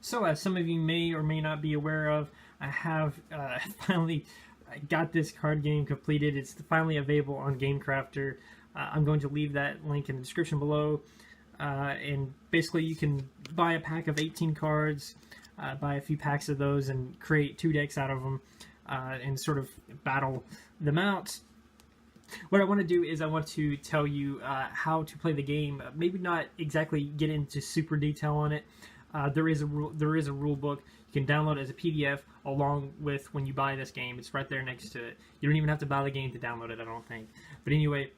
So, as some of you may or may not be aware of, I have finally got this card game completed. It's finally available on GameCrafter. I'm going to leave that link in the description below. And basically, you can buy a pack of 18 cards, buy a few packs of those, and create 2 decks out of them, and sort of battle them out. What I want to do is I want to tell you how to play the game. Maybe not exactly get into super detail on it. There is a rule book. You can download it as a PDF along with when you buy this game. It's right there next to it. You don't even have to buy the game to download it, I don't think. But anyway,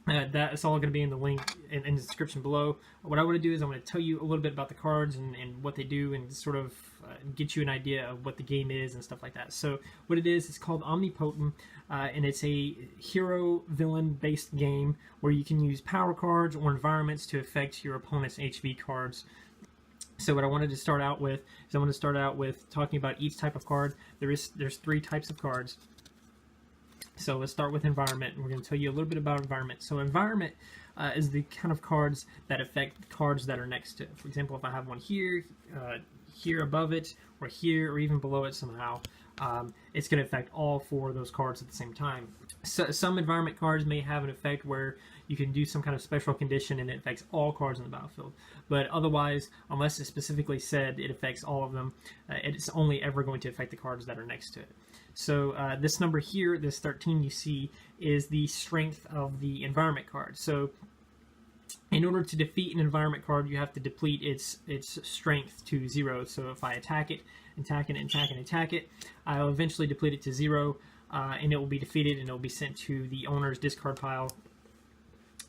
that's all going to be in the link in the description below. What I want to do is I want to tell you a little bit about the cards and what they do, and sort of get you an idea of what the game is and stuff like that. So what it is, it's called Omnipotent, and it's a hero-villain based game where you can use power cards or environments to affect your opponent's HV cards. So what I wanted to start out with is I want to start out with talking about each type of card. There's 3 types of cards. So let's start with environment. We're going to tell you a little bit about environment. So environment is the kind of cards that affect cards that are next to it. For example, if I have one here, here above it, or here, or even below it somehow, it's going to affect all 4 of those cards at the same time. So some environment cards may have an effect where you can do some kind of special condition and it affects all cards on the battlefield. But otherwise, unless it's specifically said it affects all of them, it's only ever going to affect the cards that are next to it. So this number here, this 13 you see, is the strength of the environment card. So in order to defeat an environment card, you have to deplete its strength to 0. So if I attack it, attack it, attack it, attack it, I'll eventually deplete it to 0, and it will be defeated, and it will be sent to the owner's discard pile.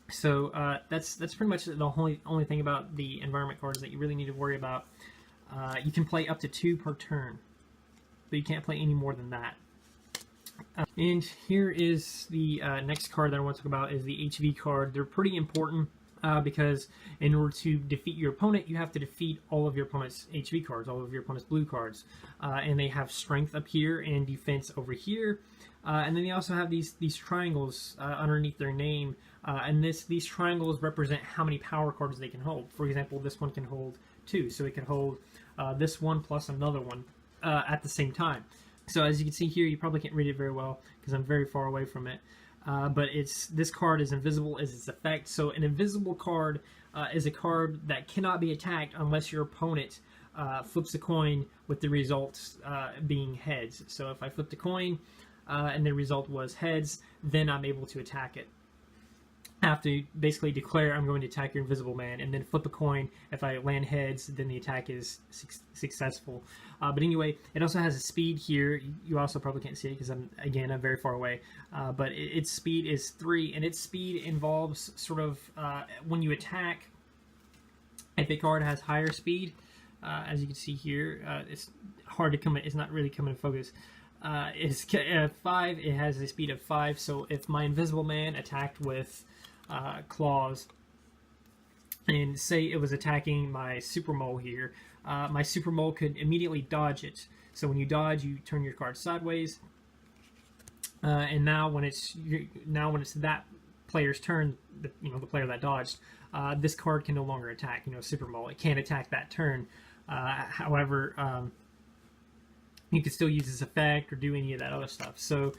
So that's pretty much the only thing about the environment cards that you really need to worry about. You can play up to 2 per turn, but you can't play any more than that. And here is the next card that I want to talk about, is the HV card. They're pretty important because in order to defeat your opponent, you have to defeat all of your opponent's HV cards, all of your opponent's blue cards. And they have strength up here and defense over here. And then they also have these triangles underneath their name. And these triangles represent how many power cards they can hold. For example, this one can hold 2. So it can hold this one plus another one at the same time. So as you can see here, you probably can't read it very well because I'm very far away from it. But this card is invisible as its effect. So an invisible card is a card that cannot be attacked unless your opponent flips a coin with the results being heads. So if I flipped a coin and the result was heads, then I'm able to attack it. I have to basically declare I'm going to attack your invisible man, and then flip a coin. If I land heads, then the attack is successful. But anyway, it also has a speed here. You also probably can't see it because I'm very far away. But its speed is 3, and its speed involves sort of when you attack. If a card has higher speed, as you can see here, it's hard to come. It's not really coming in focus. It's 5. It has a speed of 5. So if my invisible man attacked with claws, and say it was attacking my super mole here, my super mole could immediately dodge it. So when you dodge, you turn your card sideways, and now when it's that player's turn, the player that dodged, this card can no longer attack. Super mole, it can't attack that turn. However, you can still use this effect or do any of that other stuff. So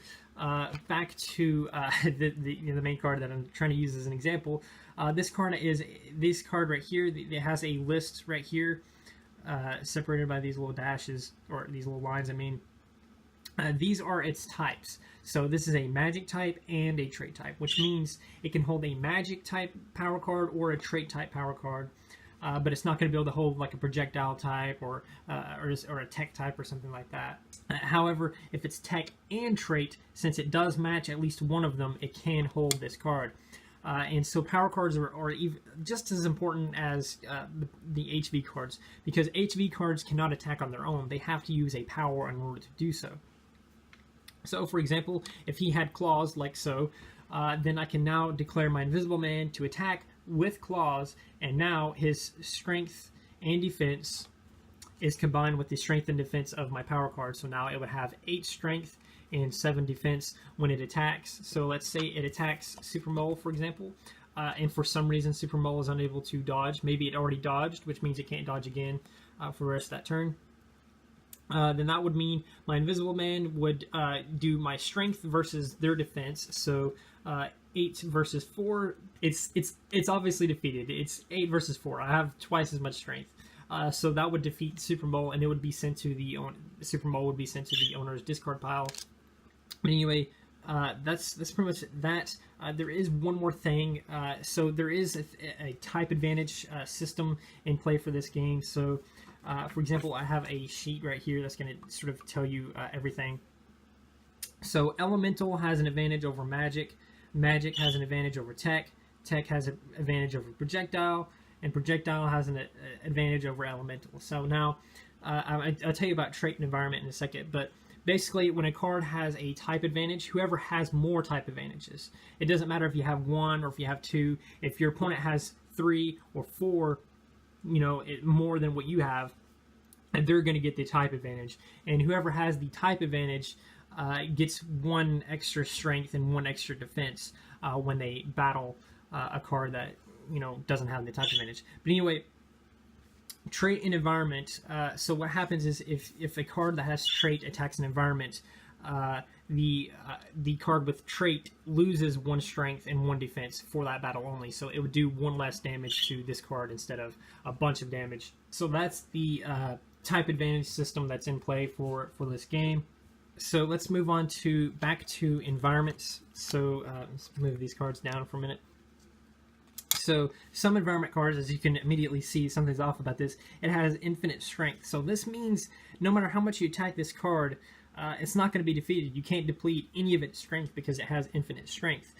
back to the main card that I'm trying to use as an example. This card right here. It has a list right here, separated by these little dashes, or these little lines. I mean, these are its types. So this is a magic type and a trait type, which means it can hold a magic type power card or a trait type power card. But it's not going to be able to hold like a projectile type or a tech type or something like that. However, if it's tech and trait, since it does match at least one of them, it can hold this card. And so power cards are even just as important as the HV cards, because HV cards cannot attack on their own. They have to use a power in order to do so. So, for example, if he had claws like so, then I can now declare my invisible man to attack with claws, and now his strength and defense is combined with the strength and defense of my power card. So now it would have 8 strength and 7 defense when it attacks. So let's say it attacks Super Mole, for example, and for some reason Super Mole is unable to dodge. Maybe it already dodged, which means it can't dodge again. for the rest of that turn. Then that would mean my Invisible Man would do my strength versus their defense. So 8 versus 4, it's obviously defeated. It's 8 versus 4. I have twice as much strength. So that would defeat Super Mole, and it would be sent to the Super Mole would be sent to the owner's discard pile. But anyway, that's pretty much that. There is one more thing. So there is a type advantage system in play for this game. So, for example, I have a sheet right here that's going to sort of tell you everything. So Elemental has an advantage over Magic. Magic has an advantage over Tech. Tech has an advantage over Projectile. And Projectile has an advantage over Elemental. So now, I'll tell you about Trait and Environment in a second, but basically, when a card has a type advantage, whoever has more type advantages. It doesn't matter if you have 1 or if you have 2. If your opponent has 3 or 4, more than what you have, and they're going to get the type advantage. And whoever has the type advantage gets 1 extra strength and 1 extra defense when they battle a card that doesn't have the type advantage. But anyway, Trait and Environment. So what happens is if a card that has Trait attacks an environment, the card with Trait loses 1 strength and 1 defense for that battle only. So it would do 1 less damage to this card instead of a bunch of damage. So that's the type advantage system that's in play for this game. So let's move on back to environments. So let's move these cards down for a minute. So some environment cards, as you can immediately see, something's off about this. It has infinite strength. So this means no matter how much you attack this card, it's not going to be defeated. You can't deplete any of its strength because it has infinite strength.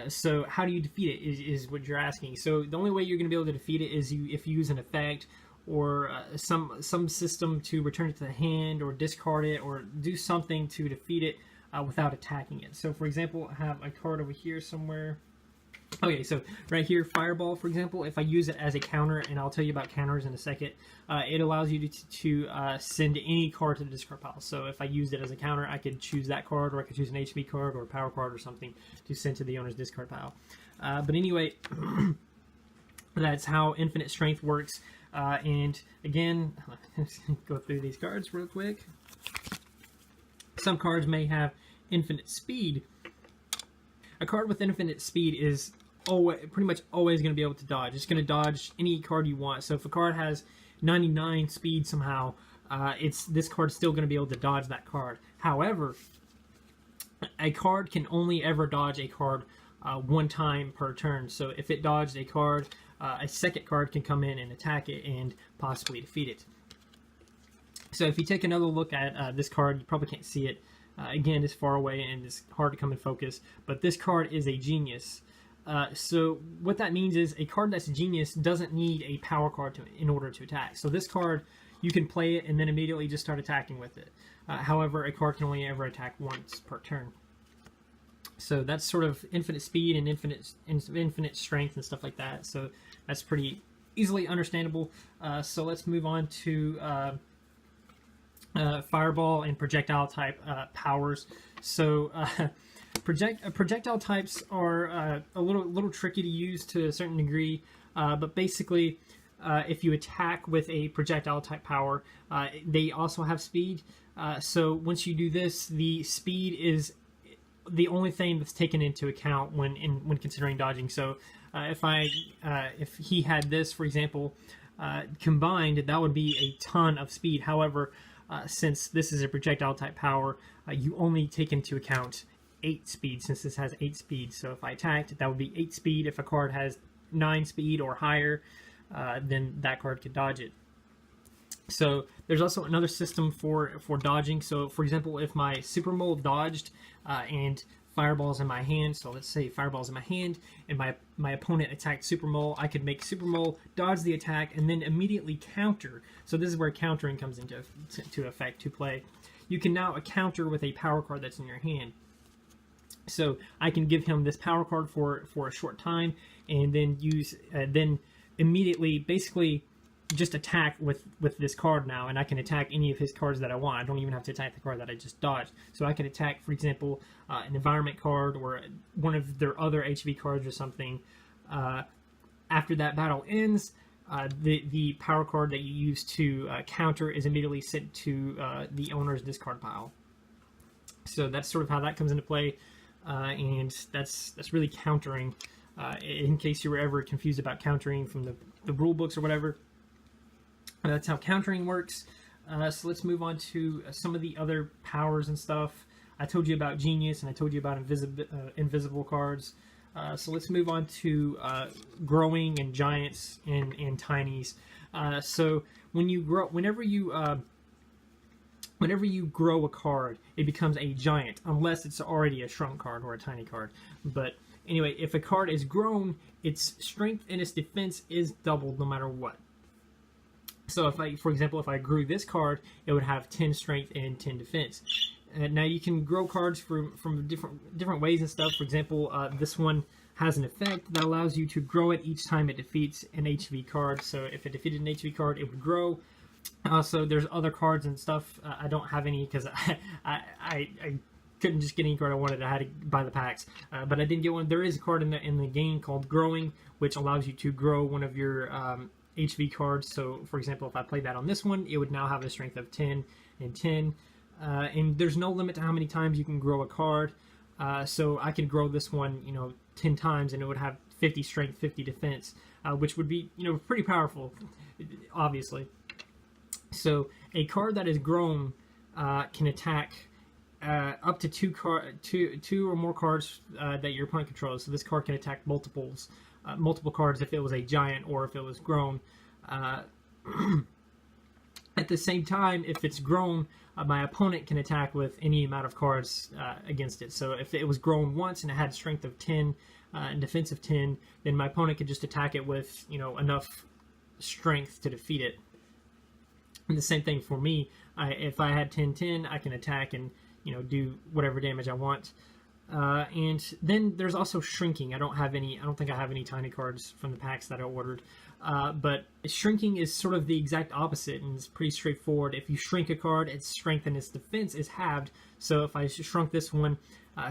So how do you defeat it is what you're asking. So the only way you're going to be able to defeat it is if you use an effect or some system to return it to the hand or discard it or do something to defeat it without attacking it. So for example, I have a card over here somewhere. Okay, so right here, Fireball, for example, if I use it as a counter, and I'll tell you about counters in a second, it allows you to send any card to the discard pile. So if I used it as a counter, I could choose that card, or I could choose an HP card or a power card or something to send to the owner's discard pile. But anyway, that's how infinite strength works. And again, let's go through these cards real quick. Some cards may have infinite speed. A card with infinite speed is pretty much always going to be able to dodge. It's going to dodge any card you want. So if a card has 99 speed somehow, this card's still going to be able to dodge that card. However, a card can only ever dodge a card 1 time per turn. So if it dodged a card, a second card can come in and attack it and possibly defeat it. So if you take another look at this card, you probably can't see it. Again, it's far away and it's hard to come in focus, but this card is a genius. So what that means is a card that's a genius doesn't need a power card in order to attack. So this card, you can play it and then immediately just start attacking with it. However, a card can only ever attack once per turn. So that's sort of infinite speed and infinite strength and stuff like that. So that's pretty easily understandable. So let's move on to Fireball and projectile type powers. So projectile types are a little tricky to use to a certain degree, but basically if you attack with a projectile type power, they also have speed. So once you do this, the speed is the only thing that's taken into account when considering dodging. So if he had this, for example, combined, that would be a ton of speed. However, since this is a projectile type power, you only take into account 8 speed, since this has 8 speed. So if I attacked, that would be 8 speed. If a card has 9 speed or higher, then that card could dodge it. So there's also another system for dodging. So for example, if my Super Mole dodged and Fireball's in my hand, so let's say Fireball's in my hand and my opponent attacked Super Mole, I could make Super Mole dodge the attack and then immediately counter. So this is where countering comes into effect to play. You can now counter with a power card that's in your hand. So I can give him this power card for a short time and then then immediately basically just attack with this card now, and I can attack any of his cards that I want. I don't even have to attack the card that I just dodged. So I can attack, for example, an environment card or one of their other HV cards or something. After that battle ends, the power card that you use to counter is immediately sent to the owner's discard pile. So that's sort of how that comes into play, and that's really countering. In case you were ever confused about countering from the rule books or whatever, that's how countering works. So let's move on to some of the other powers and stuff. I told you about Genius, and I told you about invisible cards. So let's move on to growing and giants and tinies. So when you grow, whenever you grow a card, it becomes a giant, unless it's already a shrunk card or a tiny card. But anyway, if a card is grown, its strength and its defense is doubled no matter what. So if for example, if I grew this card, it would have 10 strength and 10 defense. Now you can grow cards from different ways and stuff. For example, this one has an effect that allows you to grow it each time it defeats an HV card. So if it defeated an HV card, it would grow. Also, there's other cards and stuff. I don't have any because I couldn't just get any card I wanted. I had to buy the packs, but I didn't get one. There is a card in the game called Growing, which allows you to grow one of your HV cards. So, for example, if I played that on this one, it would now have a strength of 10 and 10. And there's no limit to how many times you can grow a card. So I could grow this one, 10 times, and it would have 50 strength, 50 defense, which would be, pretty powerful, obviously. So a card that is grown can attack up to two or more cards that your opponent controls. So this card can attack multiple cards if it was a giant or if it was grown. At the same time, if it's grown, my opponent can attack with any amount of cards against it. So if it was grown once and it had strength of 10 and defense of 10, then my opponent could just attack it with enough strength to defeat it. And the same thing for me. If I had 10-10, I can attack and do whatever damage I want. And then there's also shrinking. I don't think I have any tiny cards from the packs that I ordered. But shrinking is sort of the exact opposite, and it's pretty straightforward. If you shrink a card, its strength and its defense is halved. So if I shrunk this one,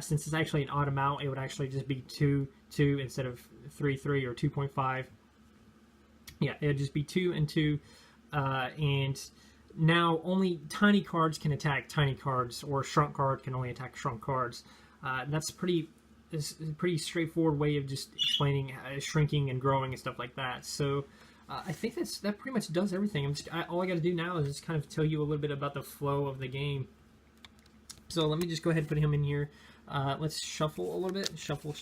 since it's actually an odd amount, it would actually just be 2 instead of 3 or 2.5. Yeah, it would just be 2 and 2. And now only tiny cards can attack tiny cards, or shrunk card can only attack shrunk cards. That's a pretty straightforward way of just explaining shrinking and growing and stuff like that. So I think that pretty much does everything. All I got to do now is just kind of tell you a little bit about the flow of the game. So let me just go ahead and put him in here. Let's shuffle a little bit. Shuffle.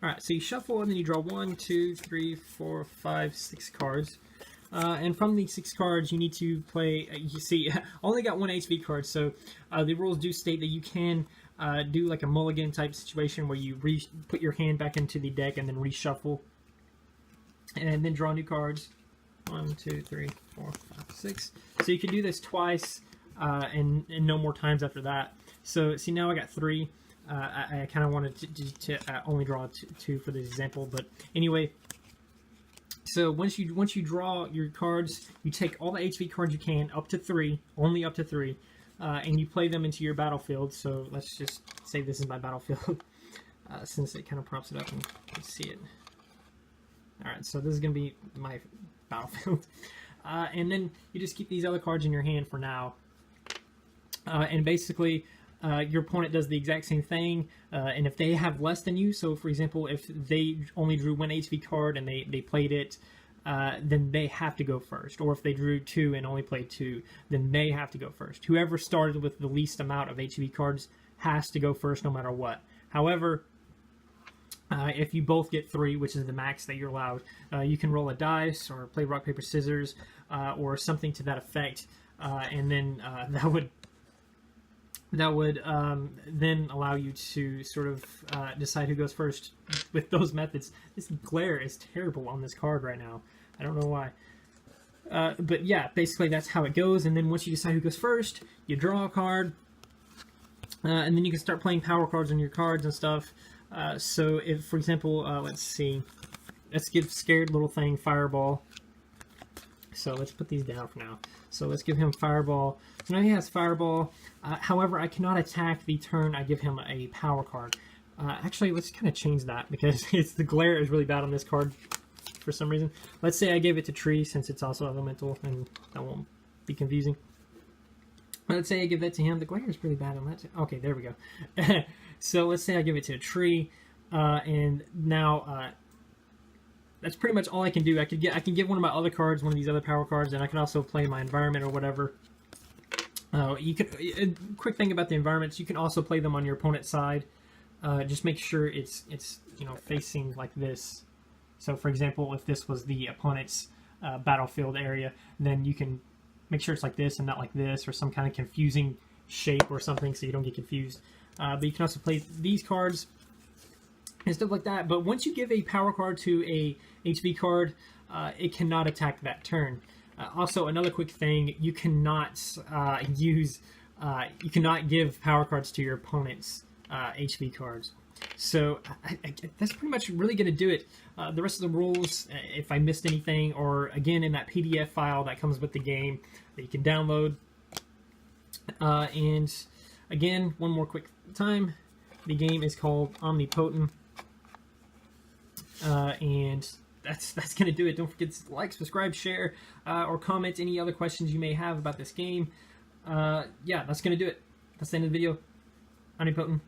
All right, so you shuffle and then you draw 1, 2, 3, 4, 5, 6 cards. And from these 6 cards, you need to play. You see, I only got 1 HV card, so the rules do state that you can do like a mulligan type situation where you put your hand back into the deck and then reshuffle, and then draw new cards. 1, 2, 3, 4, 5, 6. So you can do this twice, and no more times after that. So see, now I got 3. I kind of wanted to only draw 2 for this example, but anyway. So once you draw your cards, you take all the HV cards you can, up to 3, only up to 3, and you play them into your battlefield. So let's just say this is my battlefield, since it kind of props it up and you can see it. All right, so this is going to be my battlefield. And then you just keep these other cards in your hand for now. And basically, your opponent does the exact same thing, and if they have less than you, so for example, if they only drew 1 HV card and they played it, then they have to go first. Or if they drew 2 and only played 2, then they have to go first. Whoever started with the least amount of HV cards has to go first no matter what. However, if you both get 3, which is the max that you're allowed, you can roll a dice or play rock, paper, scissors, or something to that effect, and then that would then allow you to sort of decide who goes first with those methods. This glare is terrible on this card right now. I don't know why. But yeah, basically that's how it goes. And then once you decide who goes first, you draw a card. And then you can start playing power cards on your cards and stuff. So if, for example, let's see. Let's give Scared Little Thing Fireball. So let's put these down for now. So let's give him Fireball. So now he has Fireball. However, I cannot attack the turn I give him a power card. Actually, let's kind of change that because the glare is really bad on this card. for some reason. Let's say I gave it to tree, since it's also elemental, and that won't be confusing. Let's say I give that to him. The glare is pretty bad on that. Okay, there we go. So let's say I give it to a tree, and now that's pretty much all I can do. I can give one of my other cards, one of these other power cards, and I can also play my environment or whatever. You can. A quick thing about the environments, you can also play them on your opponent's side. Just make sure it's facing like this. So for example, if this was the opponent's battlefield area, then you can make sure it's like this and not like this, or some kind of confusing shape or something, so you don't get confused. But you can also play these cards and stuff like that. But once you give a power card to a HV card, it cannot attack that turn. Also, another quick thing, you cannot you cannot give power cards to your opponent's HV cards. So that's pretty much really going to do it. The rest of the rules, if I missed anything, or again in that PDF file that comes with the game that you can download. And again, one more quick time, the game is called Omnipotent. And that's going to do it. Don't forget to like, subscribe, share, or comment any other questions you may have about this game. Yeah, that's going to do it. That's the end of the video. Omnipotent.